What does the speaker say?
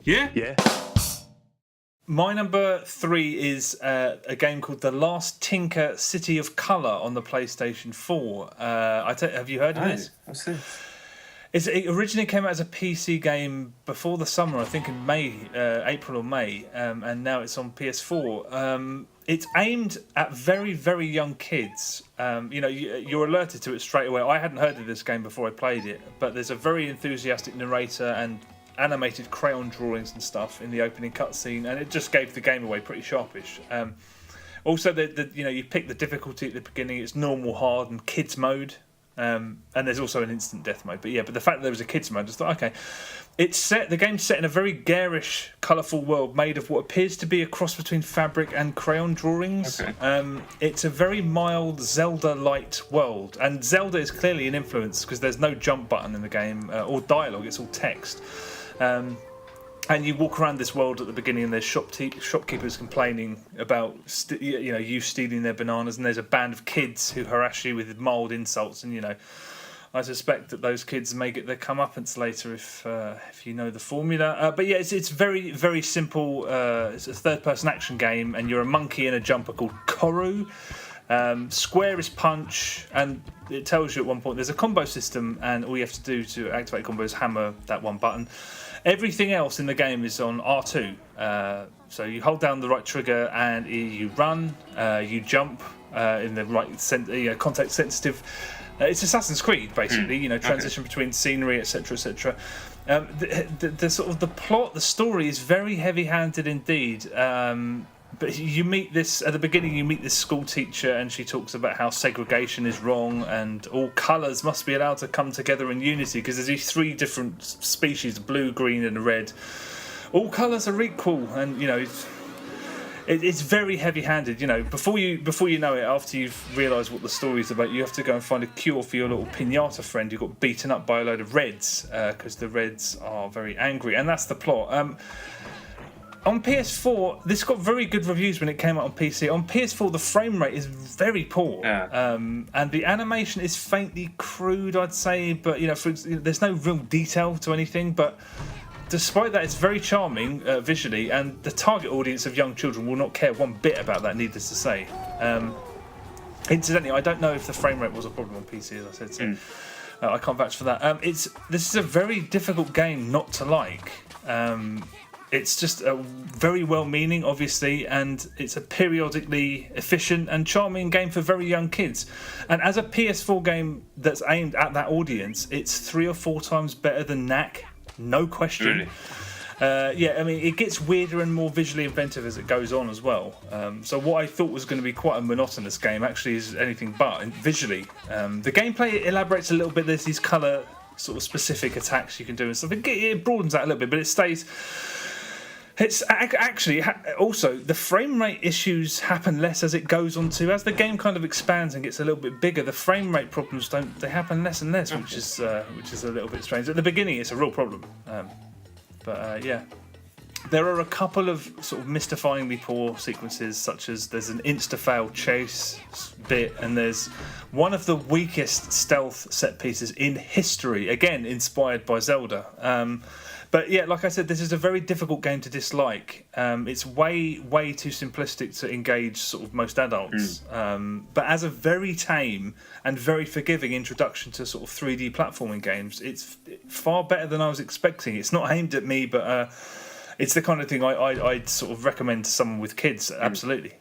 Yeah? Yeah. My number 3 is a game called The Last Tinker City of Colour on the PlayStation 4. Have you heard of this? What's this? It originally came out as a PC game before the summer, I think in April or May, and now it's on PS4. It's aimed at very, very young kids. You're alerted to it straight away. I hadn't heard of this game before I played it, but there's a very enthusiastic narrator and animated crayon drawings and stuff in the opening cutscene, and it just gave the game away pretty sharpish. Also, you pick the difficulty at the beginning. It's normal, hard, and kids mode. And there's also an instant death mode, but the fact that there was a kids mode, I just thought, okay, the game's set in a very garish, colourful world made of what appears to be a cross between fabric and crayon drawings. Okay. It's a very mild Zelda-light world, and Zelda is clearly an influence because there's no jump button in the game or dialogue; it's all text. And you walk around this world at the beginning, and there's shopkeepers complaining about you stealing their bananas, and there's a band of kids who harass you with mild insults, and I suspect that those kids may get their comeuppance later if you know the formula. But it's very, very simple. It's a third-person action game, and you're a monkey in a jumper called Koru. Square is punch, and it tells you at one point there's a combo system, and all you have to do to activate a combo is hammer that one button. Everything else in the game is on R2. So you hold down the right trigger and you run, you jump in the right context sensitive. It's Assassin's Creed basically. Transition between scenery, etc., etc. The sort of the plot, the story is very heavy-handed indeed. But you meet this at the beginning. You meet this school teacher, and she talks about how segregation is wrong, and all colours must be allowed to come together in unity because there's these 3 different species: blue, green, and red. All colours are equal, and it's very heavy-handed. Before you know it, after you've realised what the story's about, you have to go and find a cure for your little piñata friend who got beaten up by a load of reds because the reds are very angry, and that's the plot. On PS4, this got very good reviews when it came out on PC. On PS4, the frame rate is very poor, and the animation is faintly crude, I'd say. But there's no real detail to anything. But despite that, it's very charming visually, and the target audience of young children will not care one bit about that. Needless to say. Incidentally, I don't know if the frame rate was a problem on PC, as I said. So I can't vouch for that. This is a very difficult game not to like. It's just a very well-meaning, obviously, and it's a periodically efficient and charming game for very young kids. And as a PS4 game that's aimed at that audience, it's 3 or 4 times better than Knack, no question. Really? It gets weirder and more visually inventive as it goes on as well. So what I thought was going to be quite a monotonous game actually is anything but visually. The gameplay elaborates a little bit. There's these colour sort of specific attacks you can do and stuff. It broadens out a little bit, but it stays... It's actually also the frame rate issues happen less as it goes on to as the game kind of expands and gets a little bit bigger. The frame rate problems they happen less and less, which is a little bit strange. At the beginning, it's a real problem, there are a couple of sort of mystifyingly poor sequences, such as there's an insta-fail chase bit, and there's one of the weakest stealth set pieces in history. Again, inspired by Zelda. But like I said, this is a very difficult game to dislike. It's way too simplistic to engage sort of most adults. But as a very tame and very forgiving introduction to sort of 3D platforming games, it's far better than I was expecting. It's not aimed at me, but it's the kind of thing I'd sort of recommend to someone with kids. Absolutely.